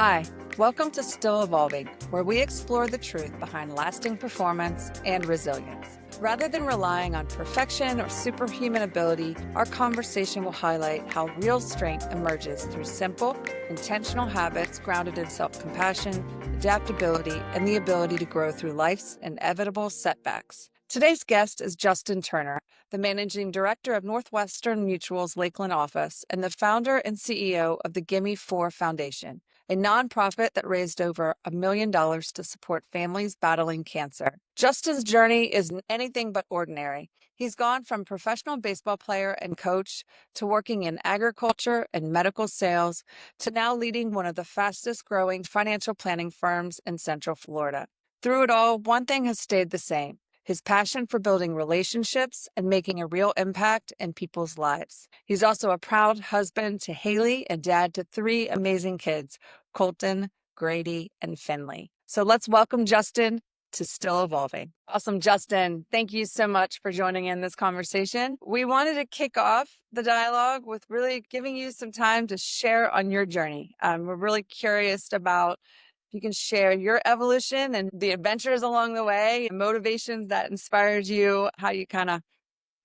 Hi, welcome to Still Evolving, where we explore the truth behind lasting performance and resilience. Rather than relying on perfection or superhuman ability, our conversation will highlight how real strength emerges through simple, intentional habits grounded in self-compassion, adaptability, and the ability to grow through life's inevitable setbacks. Today's guest is Justin Turner, the Managing Director of Northwestern Mutual's Lakeland office and the founder and CEO of the Gimme Foundation, a nonprofit that raised over $1 million to support families battling cancer. Justin's journey is anything but ordinary. He's gone from professional baseball player and coach to working in agriculture and medical sales to now leading one of the fastest growing financial planning firms in Central Florida. Through it all, one thing has stayed the same: his passion for building relationships and making a real impact in people's lives. He's also a proud husband to Hayley and dad to 3 amazing kids, Colton, Grady, and Finley. So let's welcome Justin to Still Evolving. Awesome, Justin. Thank you so much for joining in this conversation. We wanted to kick off the dialogue with really giving you some time to share on your journey. We're really curious about if you can share your evolution and the adventures along the way, motivations that inspired you, how you kind of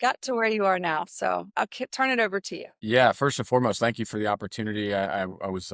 got to where you are now. So I'll turn it over to you. Yeah, first and foremost, thank you for the opportunity. I was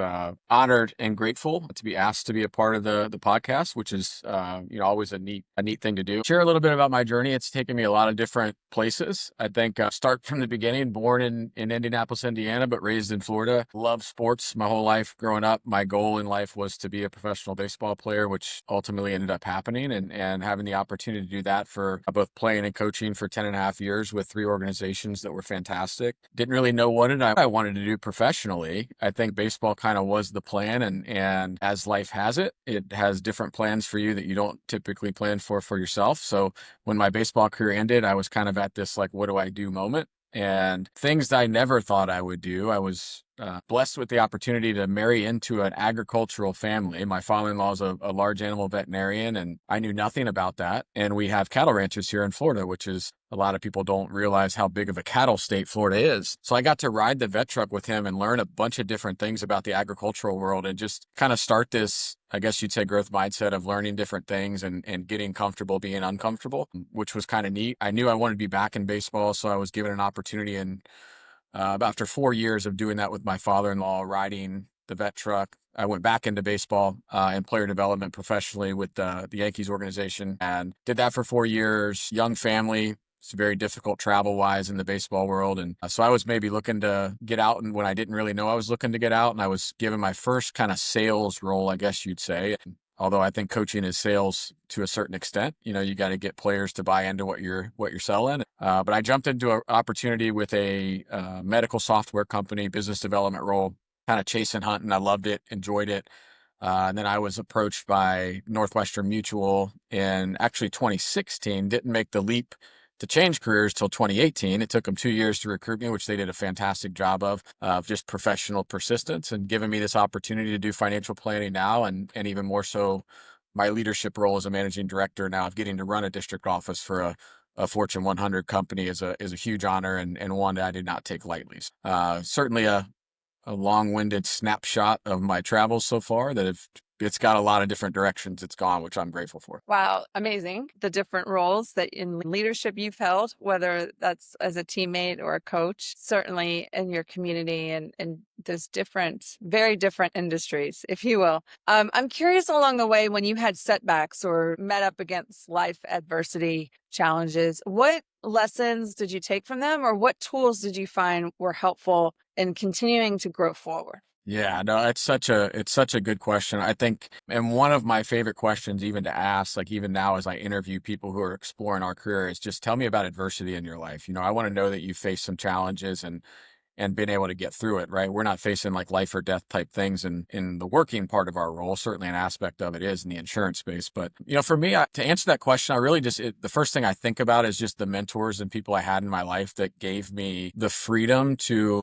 honored and grateful to be asked to be a part of the podcast, which is always a neat thing to do. Share a little bit about my journey. It's taken me a lot of different places. I think start from the beginning. Born in Indianapolis, Indiana, but raised in Florida. Loved sports my whole life growing up. My goal in life was to be a professional baseball player, which ultimately ended up happening. And having the opportunity to do that for both playing and coaching for 10 and a half years with 3 organizations that were fantastic. Didn't really know what I wanted to do professionally. I think baseball kind of was the plan, and as life has it, it has different plans for you that you don't typically plan for yourself. So when my baseball career ended, I was kind of at this like, what do I do moment? And things that I never thought I would do. I was blessed with the opportunity to marry into an agricultural family. My father-in-law is a large animal veterinarian, and I knew nothing about that. And we have cattle ranches here in Florida, which is a lot of people don't realize how big of a cattle state Florida is. So I got to ride the vet truck with him and learn a bunch of different things about the agricultural world and just kind of start this, I guess you'd say, growth mindset of learning different things and getting comfortable being uncomfortable, which was kind of neat. I knew I wanted to be back in baseball, so I was given an opportunity, and after 4 years of doing that with my father-in-law, riding the vet truck, I went back into baseball and player development professionally with the Yankees organization, and did that for 4 years. Young family. It's very difficult travel-wise in the baseball world. And so I was maybe looking to get out, and when I didn't really know I was looking to get out, and I was given my first kind of sales role, I guess you'd say. Although I think coaching is sales to a certain extent, you got to get players to buy into what you're selling. But I jumped into an opportunity with a medical software company, business development role, kind of chasing, hunting. I loved it, enjoyed it. And then I was approached by Northwestern Mutual in actually 2016, didn't make the leap to change careers till 2018. It took them 2 years to recruit me, which they did a fantastic job of just professional persistence and giving me this opportunity to do financial planning now, and even more so my leadership role as a managing director now of getting to run a district office for a Fortune 100 company is a huge honor, and one that I did not take lightly. Certainly a long-winded snapshot of my travels so far that it's got a lot of different directions it's gone, which I'm grateful for. Wow, amazing. The different roles that in leadership you've held, whether that's as a teammate or a coach, certainly in your community and those very different industries, if you will. I'm curious along the way when you had setbacks or met up against life adversity challenges, what lessons did you take from them, or what tools did you find were helpful in continuing to grow forward? Yeah, no, it's such a good question. I think, and one of my favorite questions even to ask, like even now as I interview people who are exploring our career, is just tell me about adversity in your life. I want to know that you faced some challenges and been able to get through it, right? We're not facing like life or death type things in the working part of our role. Certainly an aspect of it is in the insurance space. But, for me, to answer that question, I really the first thing I think about is just the mentors and people I had in my life that gave me the freedom to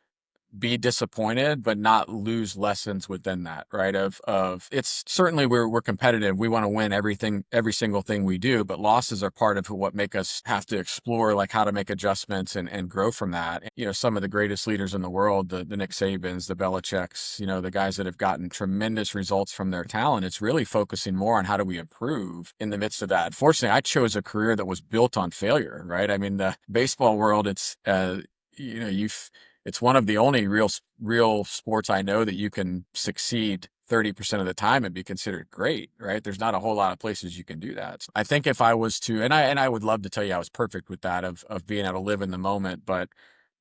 be disappointed, but not lose lessons within that, right? Of it's certainly we're competitive. We want to win everything, every single thing we do, but losses are part of what make us have to explore like how to make adjustments and grow from that. You know, some of the greatest leaders in the world, the Nick Sabans, the Belichicks, you know, the guys that have gotten tremendous results from their talent, it's really focusing more on how do we improve in the midst of that. Fortunately, I chose a career that was built on failure, right? I mean, the baseball world, it's you know, it's one of the only real sports I know that you can succeed 30% of the time and be considered great, right? There's not a whole lot of places you can do that. So I think if I was to, and I would love to tell you I was perfect with that of being able to live in the moment, but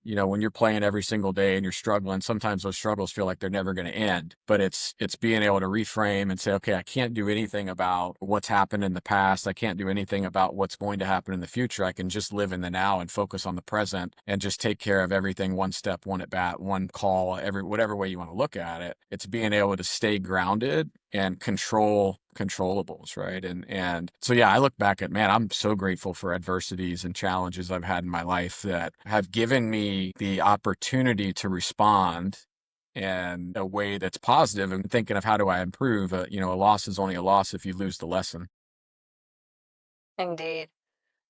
you know, when you're playing every single day and you're struggling, sometimes those struggles feel like they're never going to end. But it's being able to reframe and say, okay, I can't do anything about what's happened in the past. I can't do anything about what's going to happen in the future. I can just live in the now and focus on the present and just take care of everything one step, one at bat, one call, whatever way you want to look at it. It's being able to stay grounded and control controllables, right? And so yeah, I look back at, man, I'm so grateful for adversities and challenges I've had in my life that have given me the opportunity to respond in a way that's positive and thinking of how do I improve. You know, a loss is only a loss if you lose the lesson. Indeed.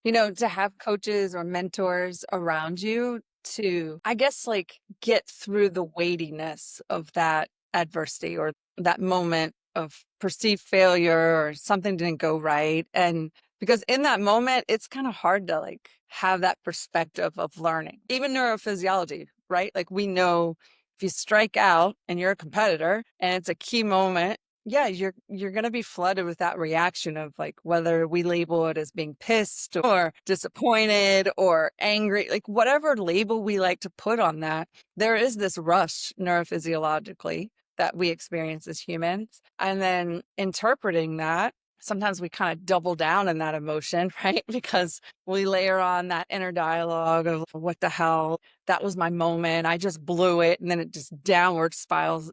To have coaches or mentors around you to, I guess, like get through the weightiness of that adversity or that moment of perceived failure or something didn't go right. And because in that moment, it's kind of hard to like have that perspective of learning, even neurophysiology, right? Like we know if you strike out and you're a competitor and it's a key moment, yeah, you're going to be flooded with that reaction of like whether we label it as being pissed or disappointed or angry, like whatever label we like to put on that, there is this rush neurophysiologically that we experience as humans. And then interpreting that, sometimes we kind of double down in that emotion, right? Because we layer on that inner dialogue of what the hell, that was my moment. I just blew it. And then it just downward spirals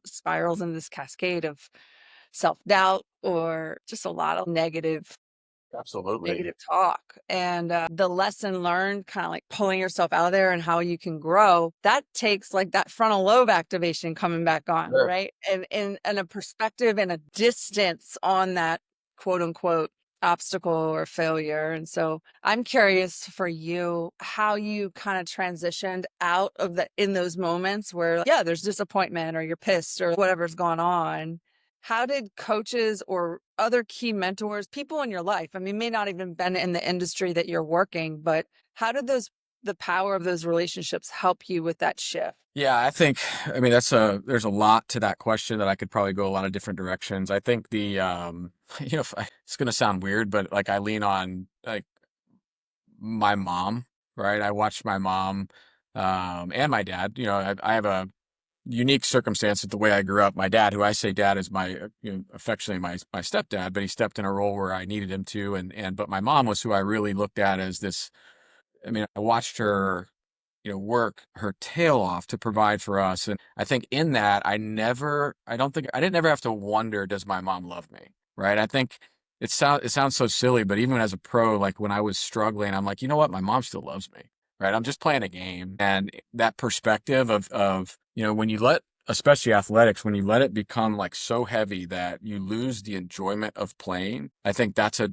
in this cascade of self-doubt or just a lot of Absolutely. negative talk. And the lesson learned, kind of like pulling yourself out of there and how you can grow, that takes like that frontal lobe activation coming back on, Sure. right? And a perspective and a distance on that quote unquote obstacle or failure. And so I'm curious for you how you kind of transitioned out of the in those moments where, yeah, there's disappointment or you're pissed or whatever's going on. How did coaches or other key mentors, people in your life, I mean, may not even been in the industry that you're working, but how did the power of those relationships help you with that shift? Yeah, I mean, there's a lot to that question that I could probably go a lot of different directions. I think you know, it's going to sound weird, but like I lean on like my mom, right? I watched my mom, and my dad. You know, I have a unique circumstance with the way I grew up. My dad, who I say dad is my, you know, affectionately my stepdad, but he stepped in a role where I needed him to. But my mom was who I really looked at as this. I mean, I watched her, you know, work her tail off to provide for us. And I think in that, I don't think, I didn't ever have to wonder, does my mom love me? Right. I think it sounds so silly, but even as a pro, like when I was struggling, I'm like, you know what? My mom still loves me. Right. I'm just playing a game. And that perspective you know, when you let, especially athletics, when you let it become like so heavy that you lose the enjoyment of playing, I think that's a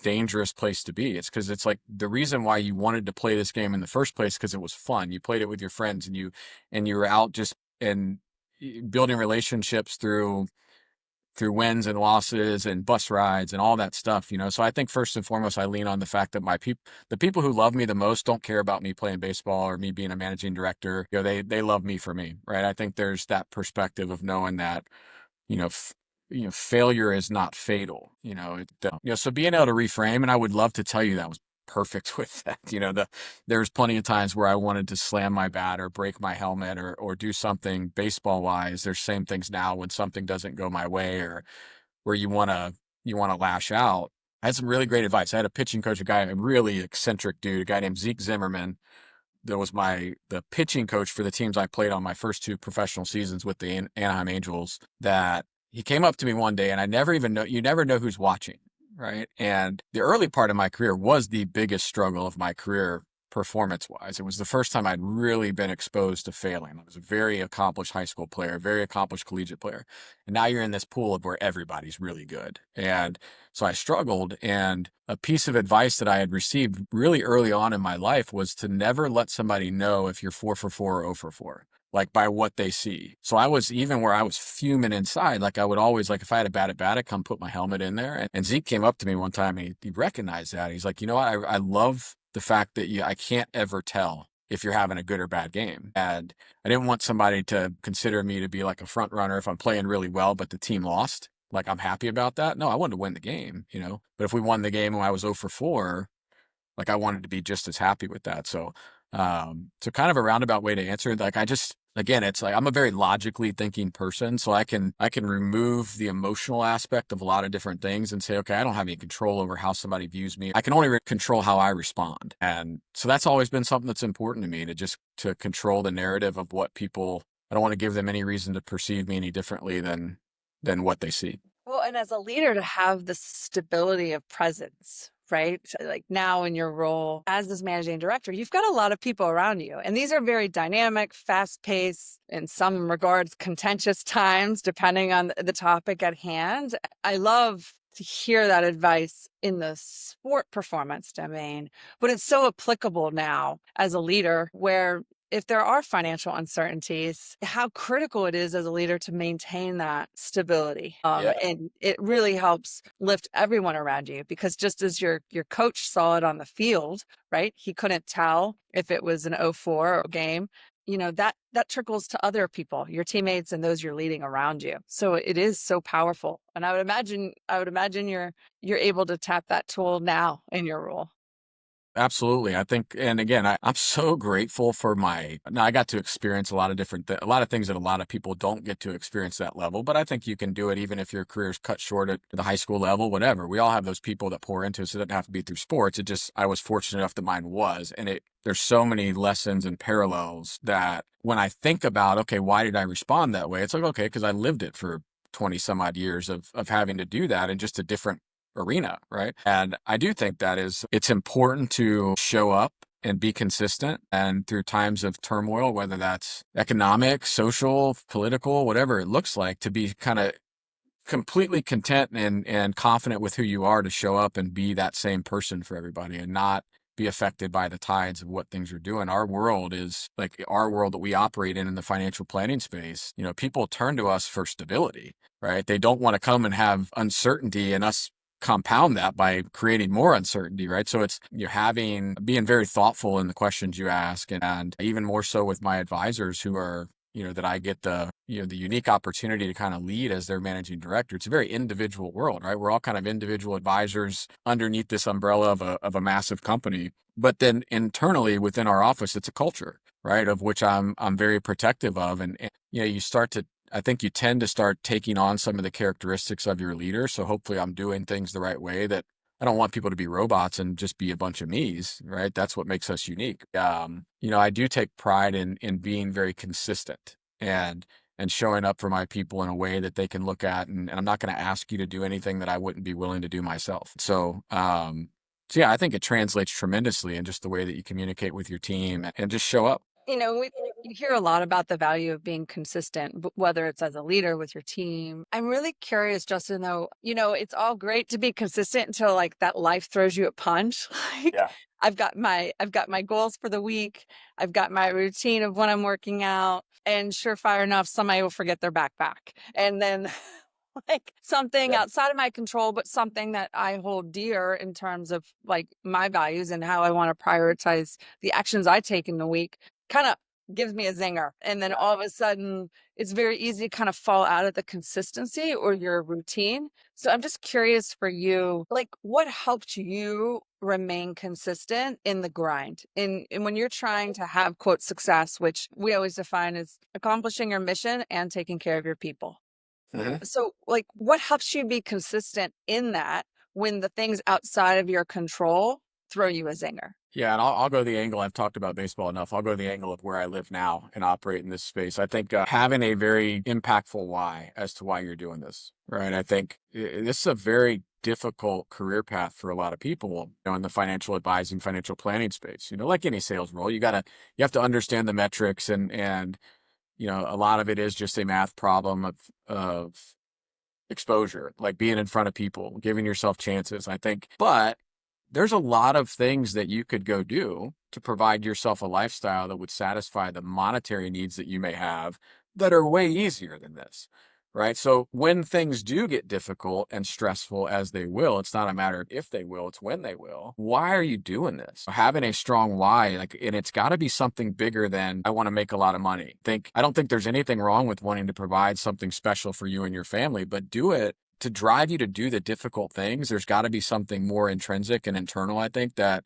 dangerous place to be. It's because it's like the reason why you wanted to play this game in the first place because it was fun. You played it with your friends and you were out just and building relationships through wins and losses and bus rides and all that stuff, you know. So I think first and foremost, I lean on the fact that the people who love me the most don't care about me playing baseball or me being a managing director. You know, they love me for me, right? I think there's that perspective of knowing that, you know, failure is not fatal, so being able to reframe, and I would love to tell you that was perfect with that. There's plenty of times where I wanted to slam my bat or break my helmet or do something baseball wise. There's same things now when something doesn't go my way or where you want to lash out. I had some really great advice. I had a pitching coach, a really eccentric dude, a guy named Zeke Zimmerman, that was the pitching coach for the teams I played on my first two professional seasons with the Anaheim Angels. That he came up to me one day, and you never know who's watching, right? And the early part of my career was the biggest struggle of my career performance wise. It was the first time I'd really been exposed to failing. I was a very accomplished high school player, very accomplished collegiate player. And now you're in this pool of where everybody's really good. And so I struggled. And a piece of advice that I had received really early on in my life was to never let somebody know if you're 4 for 4 or 0 for 4, like by what they see. So I was, even where I was fuming inside, like I would always, like if I had a bad at bat, I'd come put my helmet in there. And Zeke came up to me one time and he recognized that. He's like, you know what? I love the fact that I can't ever tell if you're having a good or bad game. And I didn't want somebody to consider me to be like a front runner if I'm playing really well, but the team lost. Like I'm happy about that. No, I wanted to win the game, but if we won the game and I was 0 for 4, like I wanted to be just as happy with that. So kind of a roundabout way to answer it. Like again, it's like I'm a very logically thinking person, so I can remove the emotional aspect of a lot of different things and say, okay, I don't have any control over how somebody views me. I can only control how I respond. And so that's always been something that's important to me, to control the narrative of what people. I don't want to give them any reason to perceive me any differently than what they see. Well, and as a leader, to have the stability of presence, right? Like now in your role as this managing director, you've got a lot of people around you. And these are very dynamic, fast paced, in some regards, contentious times, depending on the topic at hand. I love to hear that advice in the sport performance domain, but it's so applicable now as a leader, where if there are financial uncertainties, how critical it is as a leader to maintain that stability. Yeah. And it really helps lift everyone around you, because just as your coach saw it on the field, right? He couldn't tell if it was an 0-4 game. That trickles to other people, your teammates and those you're leading around you. So it is so powerful. And I would imagine you're able to tap that tool now in your role. Absolutely. I think, and again, I'm so grateful for now I got to experience a lot of a lot of things that a lot of people don't get to experience that level, but I think you can do it even if your career's cut short at the high school level, whatever. We all have those people that pour into us. It doesn't have to be through sports. I was fortunate enough that mine was, and there's so many lessons and parallels that when I think about, okay, why did I respond that way? It's like, okay, because I lived it for 20 some odd years of having to do that in just a different arena, right? And I do think it's important to show up and be consistent, and through times of turmoil, whether that's economic, social, political, whatever it looks like, to be kind of completely content and confident with who you are, to show up and be that same person for everybody and not be affected by the tides of what things are doing. Our world is like our world that we operate in the financial planning space. People turn to us for stability, right? They don't want to come and have uncertainty, and us compound that by creating more uncertainty, right? So it's being very thoughtful in the questions you ask, and even more so with my advisors who are, that I get the unique opportunity to kind of lead as their managing director. It's a very individual world, right? We're all kind of individual advisors underneath this umbrella of a massive company. But then internally within our office, it's a culture, right? Of which I'm very protective of. And I think you tend to start taking on some of the characteristics of your leader. So hopefully I'm doing things the right way. That I don't want people to be robots and just be a bunch of me's, right? That's what makes us unique. I do take pride in being very consistent and showing up for my people in a way that they can look at. And I'm not going to ask you to do anything that I wouldn't be willing to do myself. So yeah, I think it translates tremendously in just the way that you communicate with your team and just show up. You hear a lot about the value of being consistent, whether it's as a leader with your team. I'm really curious, Justin, though, it's all great to be consistent until like that life throws you a punch. Like Yeah. I've got my goals for the week. I've got my routine of when I'm working out, and surefire enough, somebody will forget their backpack. And then like something Yep. outside of my control, but something that I hold dear in terms of like my values and how I want to prioritize the actions I take in the week, kind of gives me a zinger. And then all of a sudden, it's very easy to kind of fall out of the consistency or your routine. So I'm just curious for you, like what helped you remain consistent in the grind? And when you're trying to have quote success, which we always define as accomplishing your mission and taking care of your people. Mhm. So, like, what helps you be consistent in that when the things outside of your control throw you a zinger? Yeah, and I'll go the angle. I've talked about baseball enough. I'll go the angle of where I live now and operate in this space. I think having a very impactful why as to why you're doing this, right? I think this is a very difficult career path for a lot of people, in the financial advising, financial planning space. Like any sales role, you have to understand the metrics, and a lot of it is just a math problem of exposure, like being in front of people, giving yourself chances, I think. But there's a lot of things that you could go do to provide yourself a lifestyle that would satisfy the monetary needs that you may have that are way easier than this, right? So when things do get difficult and stressful, as they will, it's not a matter of if they will, it's when they will. Why are you doing this? Having a strong why, and it's got to be something bigger than I want to make a lot of money. I don't think there's anything wrong with wanting to provide something special for you and your family, but do it to drive you to do the difficult things. There's got to be something more intrinsic and internal, I think, that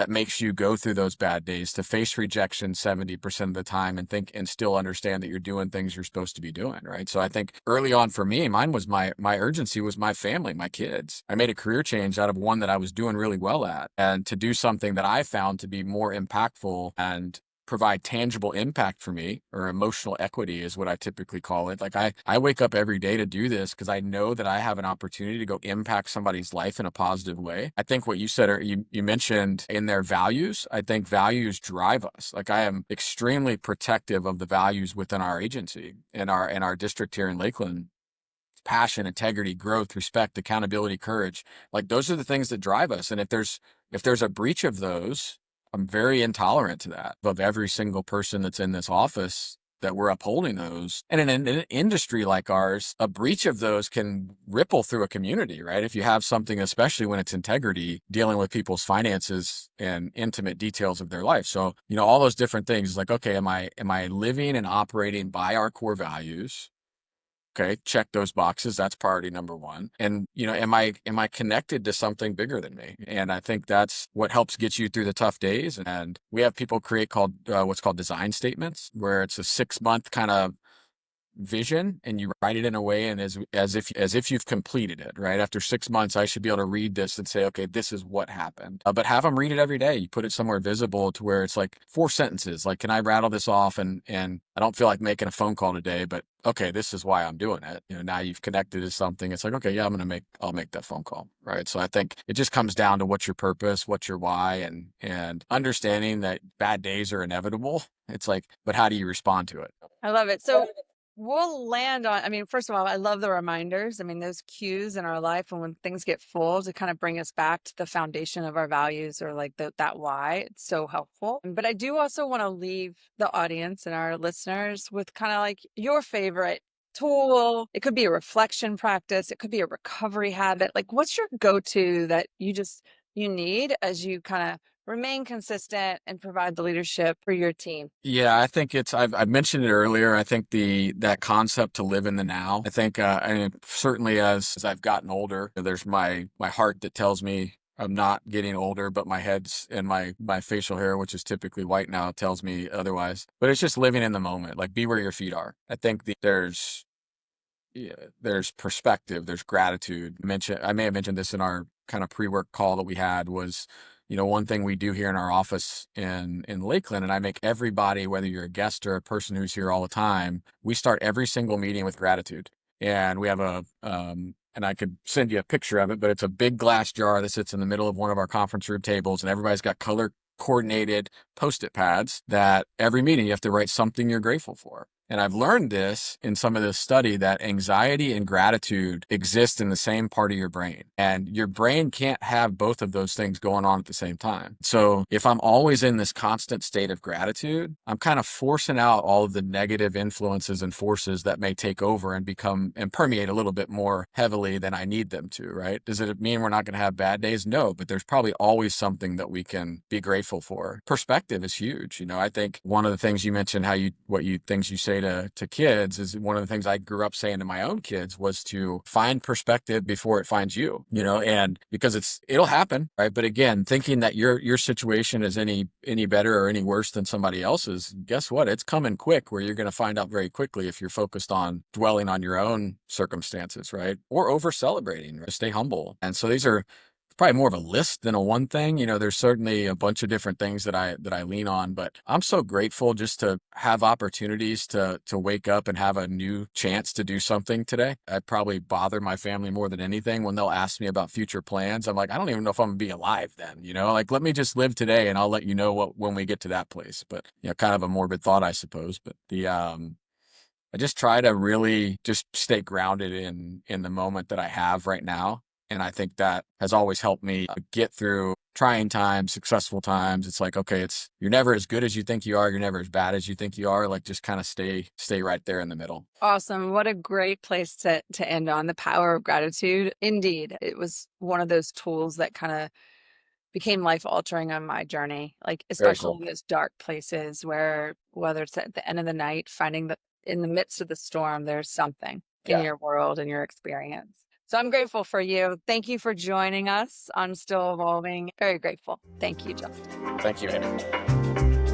makes you go through those bad days, to face rejection 70% of the time and think and still understand that you're doing things you're supposed to be doing, right? So I think early on for me, mine was my urgency was my family, my kids. I made a career change out of one that I was doing really well at, and to do something that I found to be more impactful and provide tangible impact for me, or emotional equity is what I typically call it. Like I wake up every day to do this because I know that I have an opportunity to go impact somebody's life in a positive way. I think what you said, or you mentioned in their values, I think values drive us. Like I am extremely protective of the values within our agency, in our district here in Lakeland. Passion, integrity, growth, respect, accountability, courage. Like those are the things that drive us. And if there's a breach of those, I'm very intolerant to that. Of every single person that's in this office, that we're upholding those. And in an industry like ours, a breach of those can ripple through a community, right? If you have something, especially when it's integrity, dealing with people's finances and intimate details of their life. So, all those different things, like, okay, am I living and operating by our core values? Okay, check those boxes. That's priority number one. And, am I connected to something bigger than me? And I think that's what helps get you through the tough days. And we have people create what's called design statements, where it's a 6-month kind of vision, and you write it in a way and as if you've completed it, right? After 6 months, I should be able to read this and say, okay, this is what happened. But have them read it every day. You put it somewhere visible to where it's like 4 sentences. Like, can I rattle this off? And I don't feel like making a phone call today, but okay, this is why I'm doing it. Now you've connected to something. It's like, okay, yeah, I'll make that phone call, right? So I think it just comes down to what's your purpose, what's your why, and understanding that bad days are inevitable. It's like, but how do you respond to it? I love it. So we'll land on, first of all, I love the reminders. Those cues in our life, and when things get full, to kind of bring us back to the foundation of our values, or like that why. It's so helpful. But I do also want to leave the audience and our listeners with kind of like your favorite tool. It could be a reflection practice. It could be a recovery habit. Like, what's your go-to that you need as you kind of remain consistent and provide the leadership for your team? Yeah, I think I've mentioned it earlier. I think that concept to live in the now. I think, certainly as I've gotten older, there's my heart that tells me I'm not getting older, but my head's and my facial hair, which is typically white now, tells me otherwise. But it's just living in the moment, like be where your feet are. I think there's perspective, there's gratitude. I may have mentioned this in our kind of pre-work call that we had, was, one thing we do here in our office in Lakeland, and I make everybody, whether you're a guest or a person who's here all the time, we start every single meeting with gratitude. And we have and I could send you a picture of it, but it's a big glass jar that sits in the middle of one of our conference room tables, and everybody's got color coordinated Post-it pads that every meeting you have to write something you're grateful for. And I've learned this in some of this study, that anxiety and gratitude exist in the same part of your brain. And your brain can't have both of those things going on at the same time. So if I'm always in this constant state of gratitude, I'm kind of forcing out all of the negative influences and forces that may take over and permeate a little bit more heavily than I need them to, right? Does it mean we're not going to have bad days? No, but there's probably always something that we can be grateful for. Perspective is huge. I think one of the things you mentioned, things you say to kids, is one of the things I grew up saying to my own kids was to find perspective before it finds you, and because it'll happen, right? But again, thinking that your situation is any better or any worse than somebody else's, guess what? It's coming quick, where you're going to find out very quickly if you're focused on dwelling on your own circumstances, right? Or over celebrating, right? Stay humble. And so these are probably more of a list than a one thing. There's certainly a bunch of different things that I lean on, but I'm so grateful just to have opportunities to wake up and have a new chance to do something today. I probably bother my family more than anything when they'll ask me about future plans. I'm like, I don't even know if I'm gonna be alive then, like let me just live today and I'll let you know when we get to that place. But kind of a morbid thought, I suppose. But I just try to really just stay grounded in the moment that I have right now. And I think that has always helped me get through trying times, successful times. It's like, okay, you're never as good as you think you are. You're never as bad as you think you are. Like just kind of stay right there in the middle. Awesome. What a great place to end on, the power of gratitude. Indeed, it was one of those tools that kind of became life altering on my journey, like Very especially cool. in those dark places where, whether it's at the end of the night, finding that in the midst of the storm, there's something in Yeah. your world and your experience. So I'm grateful for you. Thank you for joining us on Still Evolving. Very grateful. Thank you, Justin. Thank you, Hayley.